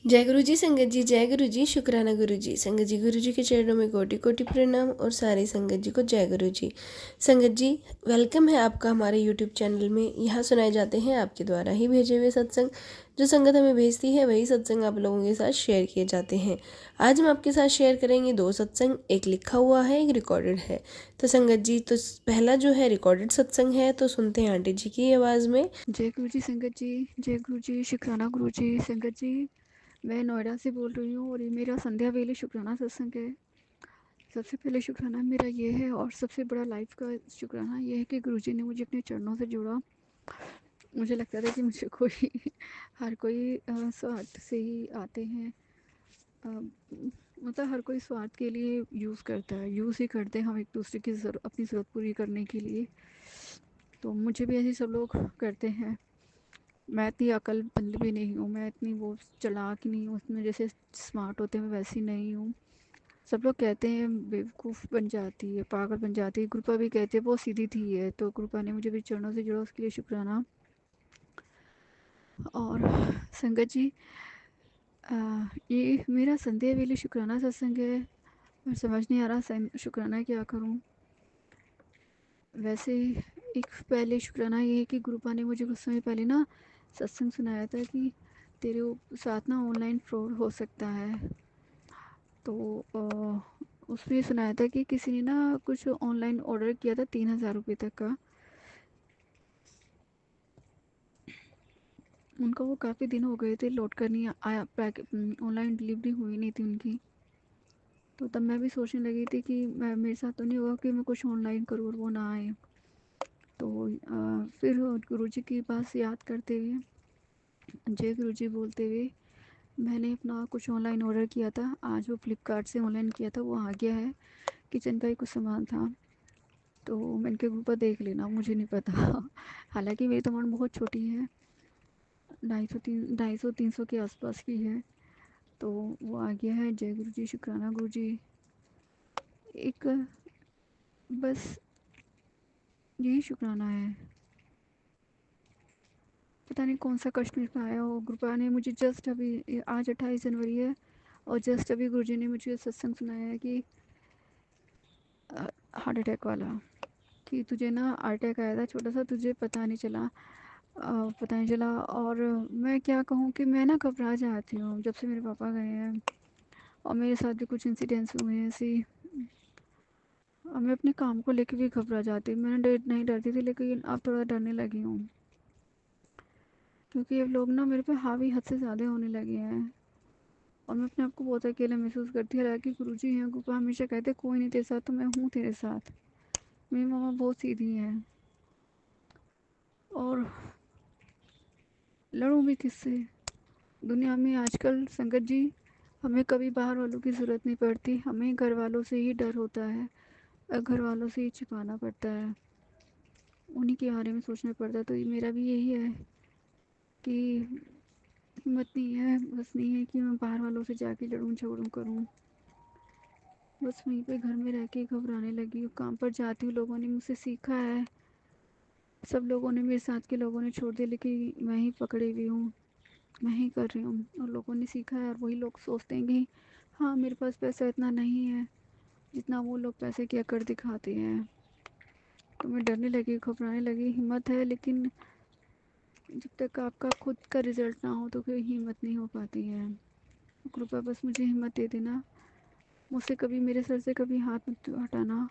जय गुरु जी संगत जी, जय गुरु जी, शुक्राना गुरु जी। संगत जी, गुरु जी के चरणों में कोटि कोटि प्रणाम और सारी संगत जी को जय गुरु जी। संगत जी, वेलकम है आपका हमारे यूट्यूब चैनल में। यहाँ सुनाए जाते हैं आपके द्वारा ही भेजे हुए सत्संग। जो संगत हमें भेजती है वही सत्संग आप लोगों के साथ शेयर किए जाते हैं। आज हम आपके साथ शेयर करेंगे दो सत्संग, एक लिखा हुआ है, एक रिकॉर्डेड है। तो संगत जी, तो पहला जो है रिकॉर्डेड सत्संग है, तो सुनते हैं आंटी जी की आवाज़ में। जय गुरु जी संगत जी, जय गुरु जी, शुक्राना गुरु जी। संगत जी, मैं नोएडा से बोल रही हूँ और ये मेरा संध्या वेले शुक्राना सत्संग है। सबसे पहले शुक्राना मेरा ये है और सबसे बड़ा लाइफ का शुक्राना ये है कि गुरु जी ने मुझे अपने चरणों से जोड़ा। मुझे लगता था कि मुझे कोई हर कोई स्वार्थ से ही आते हैं। अ, मतलब हर कोई स्वार्थ के लिए यूज़ करता है, यूज़ ही करते हैं हम एक दूसरे की अपनी ज़रूरत पूरी करने के लिए। तो मुझे भी ऐसे सब लोग करते हैं। मैं इतनी अक्लमंद भी नहीं हूँ, मैं इतनी वो चालाक नहीं हूँ, उसमें जैसे स्मार्ट होते हैं मैं वैसी नहीं हूँ। सब लोग कहते हैं बेवकूफ़ बन जाती है, पागल बन जाती है। कृपा भी कहते हैं वो सीधी थी है, तो कृपा ने मुझे भी चरणों से जोड़ा, उसके लिए शुक्राना। और संगत जी, ये मेरा संध्या वेले शुक्राना सत्संग है और समझ नहीं आ रहा शुक्राना क्या करूँ। वैसे एक पहले शुक्राना ये है कि गुरुपा ने मुझे कुछ समय पहले ना सत्संग सुनाया था कि तेरे साथ ना ऑनलाइन फ्रॉड हो सकता है। तो उसमें सुनाया था कि किसी ने ना कुछ ऑनलाइन ऑर्डर किया था 3,000 रुपये तक का। उनका वो काफ़ी दिन हो गए थे, लौट कर नहीं आया, पैक ऑनलाइन डिलीवरी हुई नहीं थी उनकी। तो तब मैं भी सोचने लगी थी कि मैं मेरे साथ तो नहीं होगा कि मैं कुछ ऑनलाइन करूँ और वो ना आए। तो फिर गुरु जी की बात याद करते हुए, जय गुरु जी बोलते हुए, मैंने अपना कुछ ऑनलाइन ऑर्डर किया था। आज वो फ्लिपकार्ट से ऑनलाइन किया था, वो आ गया है। किचन का ही कुछ सामान था। तो मैंने कहा ग्रुपा देख लेना, मुझे नहीं पता। हालांकि मेरी डिमांड बहुत छोटी है, 250 300 के आसपास की है। तो वो आ गया है। जय गुरु जी, शुक्राना गुरु जी। एक बस यही शुक्राना है। पता नहीं कौन सा कष्ट मेरे पे आया हो, कृपा ने मुझे जस्ट अभी, आज 28 जनवरी है और जस्ट अभी गुरुजी ने मुझे सत्संग सुनाया है कि हार्ट अटैक वाला, कि तुझे ना हार्ट अटैक आया था छोटा सा, तुझे पता नहीं चला। और मैं क्या कहूँ कि मैं ना घबरा जाती हूँ जब से मेरे पापा गए हैं और मेरे साथ भी कुछ इंसिडेंट्स हुए हैं ऐसे। और मैं अपने काम को लेके भी घबरा जाती हूँ। मैंने नहीं डरती थी, लेकिन अब थोड़ा डरने लगी हूँ, क्योंकि अब लोग ना मेरे पे हावी हद से ज़्यादा होने लगे हैं और मैं अपने आप को बहुत अकेला महसूस करती हूँ। हालांकि गुरु जी हैं, गुरु हमेशा कहते कोई नहीं तेरे साथ, तो मैं हूँ तेरे साथ। मेरी मामा बहुत सीधी हैं और लड़ूँ भी किससे दुनिया में आजकल। संगत जी, हमें कभी बाहर वालों की ज़रूरत नहीं पड़ती, हमें घर वालों से ही डर होता है और घर वालों से ही छिपाना पड़ता है, उन्हीं के बारे में सोचना पड़ता है। तो ये मेरा भी यही है कि हिम्मत नहीं है, बस नहीं है कि मैं बाहर वालों से जाके लड़ूँ झगड़ूँ करूँ। बस वहीं पे घर में रह के घबराने लगी हूँ। काम पर जाती हूँ, लोगों ने मुझसे सीखा है, सब लोगों ने, मेरे साथ के लोगों ने छोड़ दिया, लेकिन मैं ही पकड़ी हुई हूँ, मैं ही कर रही हूँ। और लोगों ने सीखा है और वही लोग सोचते हैं कि हाँ मेरे पास पैसा इतना नहीं है जितना वो लोग पैसे क्या कर दिखाते हैं। तो मैं डरने लगी, घबराने लगी। हिम्मत है, लेकिन जब तक आपका खुद का रिजल्ट ना हो तो कोई हिम्मत नहीं हो पाती है। कृपया बस मुझे हिम्मत दे देना, मुझसे कभी, मेरे सर से कभी हाथ मत हटाना,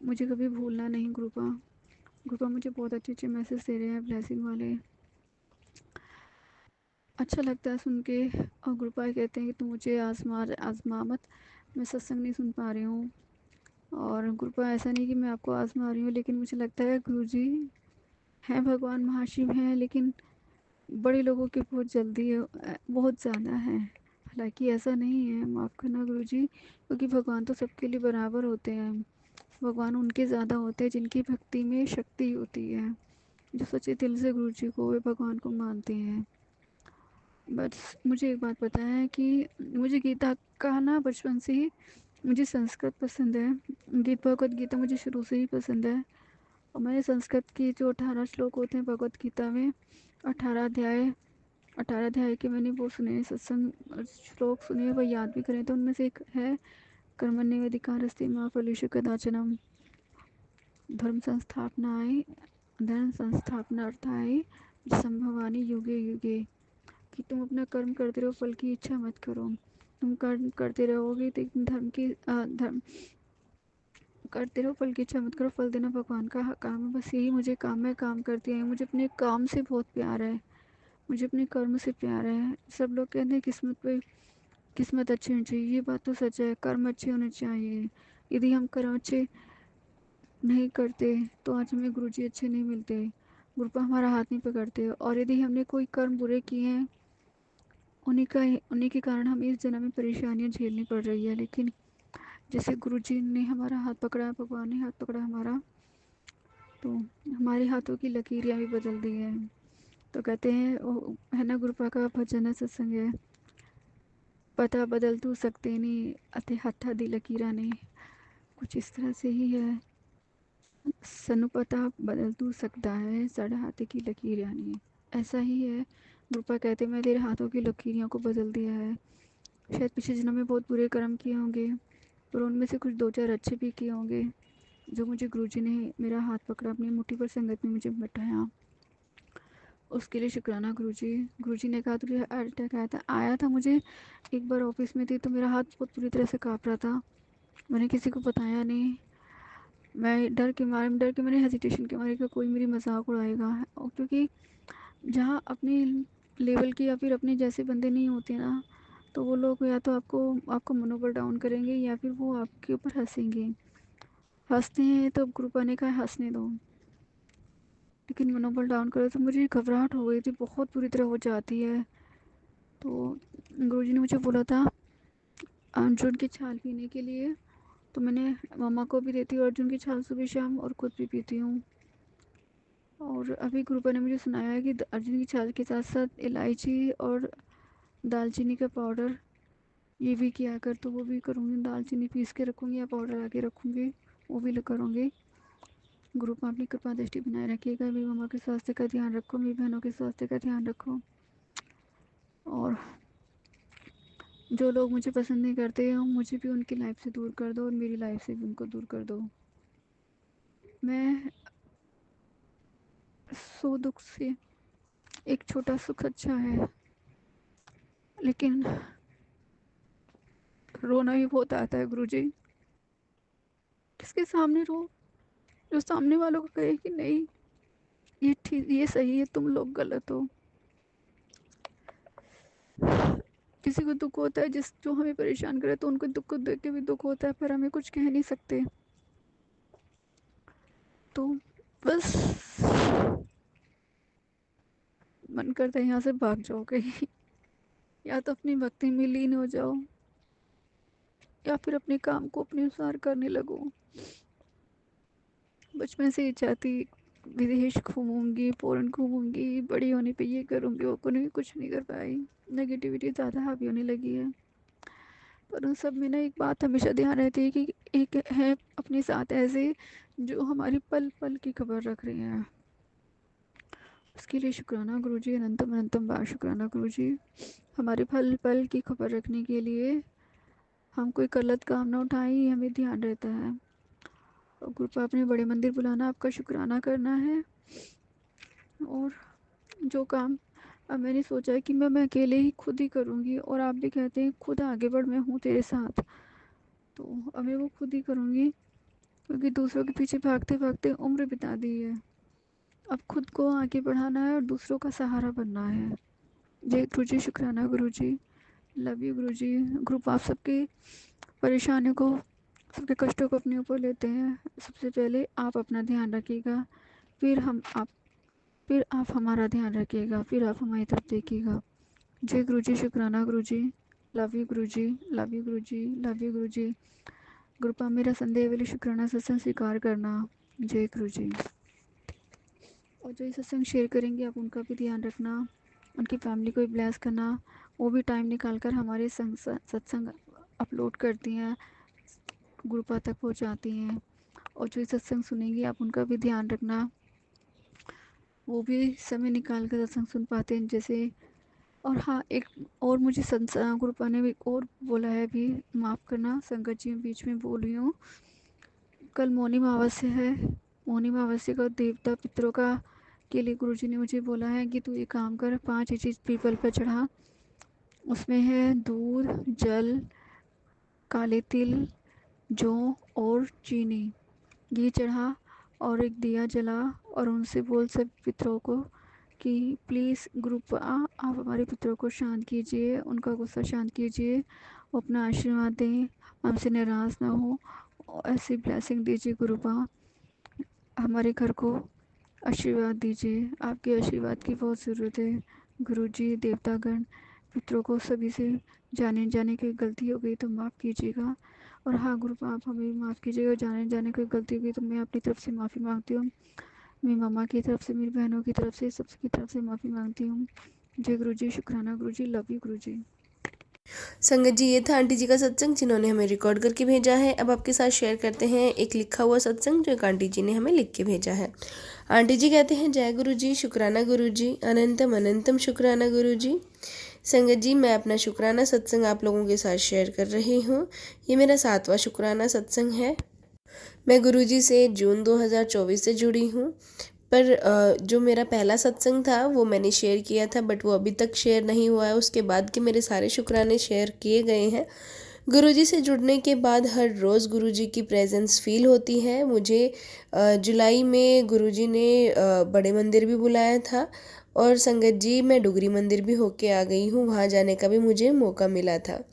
मुझे कभी भूलना नहीं। कृपा कृपा मुझे बहुत अच्छे अच्छे मैसेज दे रहे हैं ब्लेसिंग वाले, अच्छा लगता है सुन के। और गुरुपाल कहते हैं कि तुम मुझे आजमा मत, मैं सत्संग नहीं सुन पा रही हूँ। और गुरुपाल ऐसा नहीं कि मैं आपको आजमा रही हूँ, लेकिन मुझे लगता है गुरुजी हैं, भगवान महाशिव हैं, लेकिन बड़े लोगों की बहुत जल्दी बहुत ज़्यादा है। हालांकि ऐसा नहीं है, माफ़ करना गुरुजी, क्योंकि भगवान तो सबके लिए बराबर होते हैं। भगवान उनके ज़्यादा होते हैं जिनकी भक्ति में शक्ति होती है, जो सच्चे दिल से गुरुजी को, वे भगवान को मानते हैं। बस मुझे एक बात पता है कि मुझे गीता का ना बचपन से ही, मुझे संस्कृत पसंद है। भगवत गीता मुझे शुरू से ही पसंद है। और मैंने संस्कृत की जो 18 श्लोक होते हैं भगवत गीता में, 18 अध्याय 18 अध्याय के मैंने वो सुने सत्संग श्लोक सुने, वो याद भी करें। तो उनमें से एक है कर्मण्येवाधिकारस्ते मा फलेषु कदाचन धर्म संस्थापनाय धर्म संस्थापनार्थाय संभवानी युगे युगे। कि तुम अपना कर्म करते रहो, फल की इच्छा मत करो। तुम कर्म करते रहोगे तो धर्म करते रहो, फल की इच्छा मत करो। फल देना भगवान का काम है। बस यही मुझे काम है, काम करती आई। मुझे अपने काम से बहुत प्यार है, मुझे अपने कर्म से प्यार है। सब लोग कहते हैं किस्मत अच्छी होनी चाहिए, ये बात तो सच है। कर्म अच्छे होने चाहिए। यदि हम कर्म अच्छे नहीं करते तो आज हमें गुरुजी अच्छे नहीं मिलते, गुरुपा हमारा हाथ नहीं पकड़ते। और यदि हमने कोई कर्म बुरे किए हैं, उन्हीं के कारण हमें इस जन्म में परेशानियां झेलनी पड़ रही है। लेकिन जैसे गुरुजी ने हमारा हाथ पकड़ा, भगवान ने हाथ पकड़ा हमारा, तो हमारे हाथों की लकीरें भी बदल दी हैं। तो कहते हैं है ना, गुरुपा का भजन है, सत्संग है, पता बदल तू सकते नहीं अते हथा दी लकीरा ने। कुछ इस तरह से ही है। सनु पता बदल तू सकता है, साढ़े हाथे की लकीर यानी ऐसा ही है। गुरुपा कहते मैं तेरे हाथों की लकीरों को बदल दिया है। शायद पिछले जन्म में बहुत बुरे कर्म किए होंगे, पर उनमें से कुछ दो चार अच्छे भी किए होंगे, जो मुझे गुरुजी ने मेरा हाथ पकड़ा, अपनी मुट्ठी पर संगत में मुझे बैठाया। उसके लिए शुक्राना गुरुजी। गुरुजी ने कहा तुझे हार्ट अटैक आया था। मुझे एक बार ऑफिस में थी तो मेरा हाथ बहुत बुरी तरह से काँप रहा था। मैंने किसी को बताया नहीं। मैं डर के मारे, हेजिटेशन के मारे कि कोई मेरी मजाक उड़ाएगा। और क्योंकि जहाँ अपनी लेवल की या फिर अपने जैसे बंदे नहीं होते ना, तो वो लोग या तो आपको मनोबल डाउन करेंगे या फिर वो आपके ऊपर हंसेंगे। हंसते हैं तो ग्रुपा ने कहा हंसने दो, लेकिन मनोबल डाउन करो तो मुझे घबराहट हो गई थी, बहुत बुरी तरह हो जाती है। तो गुरुजी ने मुझे बोला था अर्जुन की छाल पीने के लिए, तो मैंने मम्मा को भी देती हूँ अर्जुन की छाल सुबह शाम, और खुद भी पीती हूँ। और अभी गुरुपा ने मुझे सुनाया है कि अर्जुन की छाल के साथ साथ इलायची और दालचीनी का पाउडर ये भी किया कर, तो वो भी करूँगी। दालचीनी पीस के रखूँगी या पाउडर आके रखूँगी, वो भी करूँगी। गुरुपा अपनी कृपा दृष्टि बनाए रखिएगा। मेरी मम्मा के स्वास्थ्य का ध्यान रखो, मेरी बहनों के स्वास्थ्य का ध्यान रखो। और जो लोग मुझे पसंद नहीं करते हैं मुझे भी उनकी लाइफ से दूर कर दो, और मेरी लाइफ से भी उनको दूर कर दो। मैं सो दुख से एक छोटा सुख अच्छा है, लेकिन रोना भी बहुत आता है गुरुजी। किसके सामने रो, जो सामने वालों को कहे कि नहीं ये ठीक, ये सही है, तुम लोग गलत हो। किसी को दुख होता है जिस जो हमें परेशान करे, तो उनको दुख को देख के भी दुख होता है, पर हमें कुछ कह नहीं सकते। तो बस मन करता है यहाँ से भाग जाओ कहीं, या तो अपनी भक्ति में लीन हो जाओ, या फिर अपने काम को अपने अनुसार करने लगो। बचपन से इच्छा थी विदेश घूमूंगी, फॉरेन घूमूंगी, बड़ी होने पे ये करूंगी वो करूंगी, कुछ नहीं कर पाई। नेगेटिविटी ज़्यादा हावी होने लगी है। पर उन सब में ना एक बात हमेशा ध्यान रहती है कि एक है अपने साथ ऐसे जो हमारी पल पल की खबर रख रहे हैं। उसके लिए शुक्राना गुरुजी, अनंतम अनंतम बार शुक्राना गुरुजी। हमारे पल पल की खबर रखने के लिए हम कोई गलत काम ना उठाएं, ये हमें ध्यान रहता है। और कृपा अपने बड़े मंदिर बुलाना, आपका शुक्राना करना है। और जो काम अब मैंने सोचा है कि मैं अकेले ही खुद ही करूँगी, और आप भी कहते हैं खुद आगे बढ़, मैं हूँ तेरे साथ, तो अब मैं वो खुद ही करूँगी। क्योंकि दूसरों के पीछे भागते भागते उम्र बिता दी है। अब खुद को आगे बढ़ाना है और दूसरों का सहारा बनना है। जय गुरु जी, शुक्राना गुरु जी, love you Guru ji. Group आप सबकी परेशानियों को, सबके कष्टों को अपने ऊपर लेते हैं। सबसे पहले आप अपना ध्यान रखिएगा, फिर फिर आप हमारा ध्यान रखिएगा, फिर आप हमारी तरफ देखिएगा। जय गुरु जी, शुक्राना गुरु जी, love you Guru ji, love you Guru ji, love you गुरु जी। ग्रुपा मेरा संदेह वाली शुक्राना सत्संग स्वीकार करना। जय गुरु जी। और जो ये सत्संग शेयर करेंगे आप उनका भी ध्यान रखना, उनकी फैमिली को भी ब्लेस करना। वो भी टाइम निकाल कर हमारे सत्संग अपलोड करती हैं, ग्रुपा तक पहुंचाती हैं। और जो ये सत्संग सुनेंगे आप उनका भी ध्यान रखना, वो भी समय निकाल कर सत्संग सुन पाते हैं। जैसे और हाँ, एक और मुझे गुरुपा ने एक और बोला है भी, माफ़ करना संगत जी, बीच में बोल रही हूँ। कल मौनी अमावस्या है। मौनी अमावस्या का देवता पितरों का के लिए गुरुजी ने मुझे बोला है कि तू ये काम कर, 5 चीज़ पीपल पर चढ़ा। उसमें है दूध, जल, काले तिल, जौ और चीनी। ये चढ़ा और एक दिया जला और उनसे बोल सब पितरों को कि प्लीज़ ग्रुप आप हमारे पितरों को शांत कीजिए, उनका गुस्सा शांत कीजिए, वो अपना आशीर्वाद दें, हमसे नाराज़ ना हो, और ऐसी ब्लेसिंग दीजिए गुरुपा, हमारे घर को आशीर्वाद दीजिए, आपके आशीर्वाद की बहुत ज़रूरत है। गुरुजी, देवतागण, पितरों को सभी से जाने जाने की गलती हो गई तो माफ़ कीजिएगा। और हाँ गुरुपा, आप हमें भी माफ़ कीजिएगा, जाने जाने कोई गलती हो गई तो मैं अपनी तरफ से माफ़ी मांगती हूँ। मेरी मम्मा की तरफ से, मेरी बहनों की तरफ से, सबकी तरफ से माफ़ी मांगती हूँ। जय गुरुजी, शुक्राना गुरुजी, लव यू गुरुजी। संगत जी, ये था आंटी जी का सत्संग जिन्होंने हमें रिकॉर्ड करके भेजा है। अब आपके साथ शेयर करते हैं एक लिखा हुआ सत्संग जो एक आंटी जी ने हमें लिख के भेजा है। आंटी जी कहते हैं, जय गुरु जी, शुक्राना गुरु जी, अनंतम अनंतम शुक्राना गुरु जी। संगत जी, मैं अपना शुक्राना सत्संग आप लोगों के साथ शेयर कर रही हूँ। ये मेरा 7वां शुक्राना सत्संग है। मैं गुरुजी से जून 2024 से जुड़ी हूँ, पर जो मेरा पहला सत्संग था वो मैंने शेयर किया था, बट वो अभी तक शेयर नहीं हुआ है। उसके बाद के मेरे सारे शुक्राने शेयर किए गए हैं। गुरुजी से जुड़ने के बाद हर रोज़ गुरुजी की प्रेजेंस फील होती है। मुझे जुलाई में गुरुजी ने बड़े मंदिर भी बुलाया था, और संगत जी मैं डुगरी मंदिर भी होके आ गई हूँ, वहाँ जाने का भी मुझे मौका मिला था।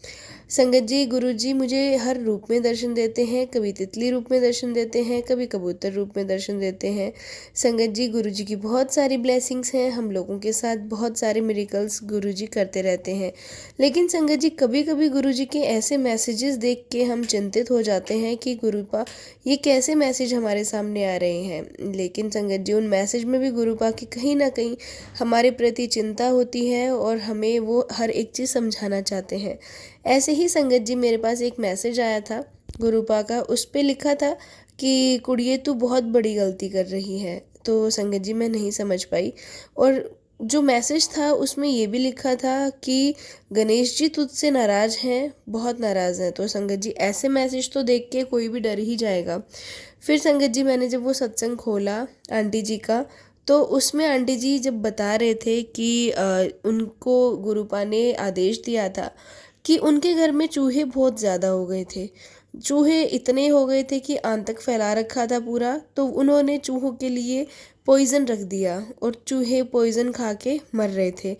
संगत जी, गुरुजी मुझे हर रूप में दर्शन देते हैं, कभी तितली रूप में दर्शन देते हैं, कभी कबूतर रूप में दर्शन देते हैं। संगत जी, गुरुजी की बहुत सारी ब्लेसिंग्स हैं, हम लोगों के साथ बहुत सारे मिरेकल्स गुरुजी करते रहते हैं। लेकिन संगत जी, कभी कभी गुरुजी के ऐसे मैसेजेस देख के हम चिंतित हो जाते हैं कि गुरुपा ये कैसे मैसेज हमारे सामने आ रहे हैं। लेकिन संगत जी, उन मैसेज में भी गुरुपा की कहीं ना कहीं हमारे प्रति चिंता होती है और हमें वो हर एक चीज़ समझाना चाहते हैं। ऐसे ही संगत जी, मेरे पास एक मैसेज आया था गुरुपा का, उस पे लिखा था कि कुड़िए तू बहुत बड़ी गलती कर रही है। तो संगत जी, मैं नहीं समझ पाई, और जो मैसेज था उसमें ये भी लिखा था कि गणेश जी तुझसे नाराज़ हैं, बहुत नाराज़ हैं। तो संगत जी, ऐसे मैसेज तो देख के कोई भी डर ही जाएगा। फिर संगत जी, मैंने जब वो सत्संग खोला आंटी जी का, तो उसमें आंटी जी जब बता रहे थे कि उनको गुरुपा ने आदेश दिया था कि उनके घर में चूहे बहुत ज़्यादा हो गए थे। चूहे इतने हो गए थे कि आंतक फैला रखा था पूरा, तो उन्होंने चूहों के लिए पॉइज़न रख दिया और चूहे पॉइज़न खा के मर रहे थे।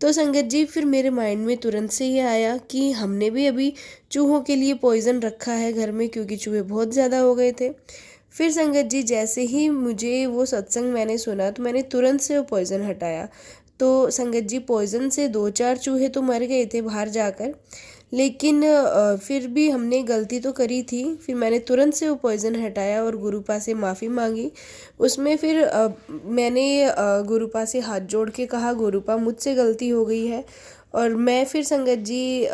तो संगत जी, फिर मेरे माइंड में तुरंत से ये आया कि हमने भी अभी चूहों के लिए पॉइज़न रखा है घर में, क्योंकि चूहे बहुत ज़्यादा हो गए थे। फिर संगत जी, जैसे ही मुझे वो सत्संग मैंने सुना तो मैंने तुरंत से वो पॉइज़न हटाया। तो संगत जी, पॉइज़न से 2-4 चूहे तो मर गए थे बाहर जाकर, लेकिन फिर भी हमने गलती तो करी थी। फिर मैंने तुरंत से वो पॉइज़न हटाया और गुरुपा से माफ़ी मांगी। उसमें फिर मैंने गुरुपा से हाथ जोड़ के कहा, गुरुपा मुझसे गलती हो गई है। और मैं फिर संगत जी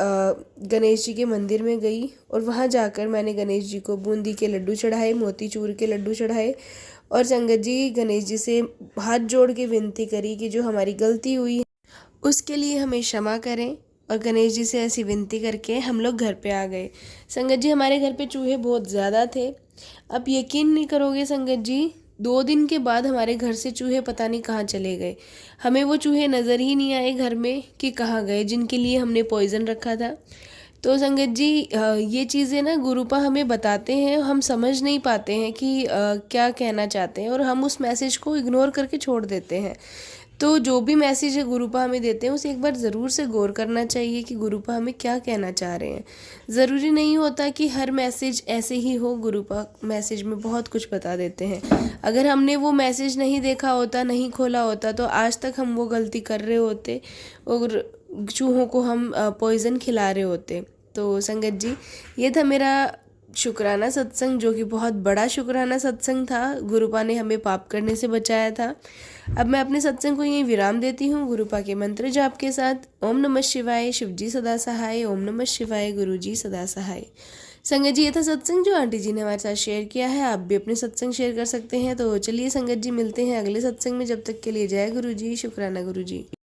गणेश जी के मंदिर में गई, और वहाँ जाकर मैंने गणेश जी को बूंदी के लड्डू चढ़ाए, मोतीचूर के लड्डू चढ़ाए, और संगत जी गणेश जी से हाथ जोड़ के विनती करी कि जो हमारी गलती हुई है उसके लिए हमें क्षमा करें। और गणेश जी से ऐसी विनती करके हम लोग घर पे आ गए। संगत जी, हमारे घर पे चूहे बहुत ज़्यादा थे। अब यकीन नहीं करोगे संगत जी, 2 दिन के बाद हमारे घर से चूहे पता नहीं कहाँ चले गए। हमें वो चूहे नज़र ही नहीं आए घर में कि कहाँ गए, जिनके लिए हमने पॉइज़न रखा था। तो संगत जी, ये चीज़ें ना गुरुपा हमें बताते हैं, हम समझ नहीं पाते हैं कि क्या कहना चाहते हैं, और हम उस मैसेज को इग्नोर करके छोड़ देते हैं। तो जो भी मैसेज गुरुपा हमें देते हैं उसे एक बार ज़रूर से गौर करना चाहिए कि गुरुपा हमें क्या कहना चाह रहे हैं। ज़रूरी नहीं होता कि हर मैसेज ऐसे ही हो, गुरुपा मैसेज में बहुत कुछ बता देते हैं। अगर हमने वो मैसेज नहीं देखा होता, नहीं खोला होता, तो आज तक हम वो गलती कर रहे होते और चूहों को हम पॉइज़न खिला रहे होते। तो संगत जी, ये था मेरा शुक्राना सत्संग, जो कि बहुत बड़ा शुक्राना सत्संग था। गुरुपा ने हमें पाप करने से बचाया था। अब मैं अपने सत्संग को यहीं विराम देती हूँ गुरुपा के मंत्र जाप के साथ। ओम नमः शिवाय, शिवजी सदा सहाय। ओम नमः शिवाय, गुरुजी सदा सहाय। संगत जी, ये था सत्संग जो आंटी जी ने हमारे साथ शेयर किया है। आप भी अपने सत्संग शेयर कर सकते हैं। तो चलिए संगत जी, मिलते हैं अगले सत्संग में। जब तक के लिए जय गुरु जी, शुक्राना गुरु जी।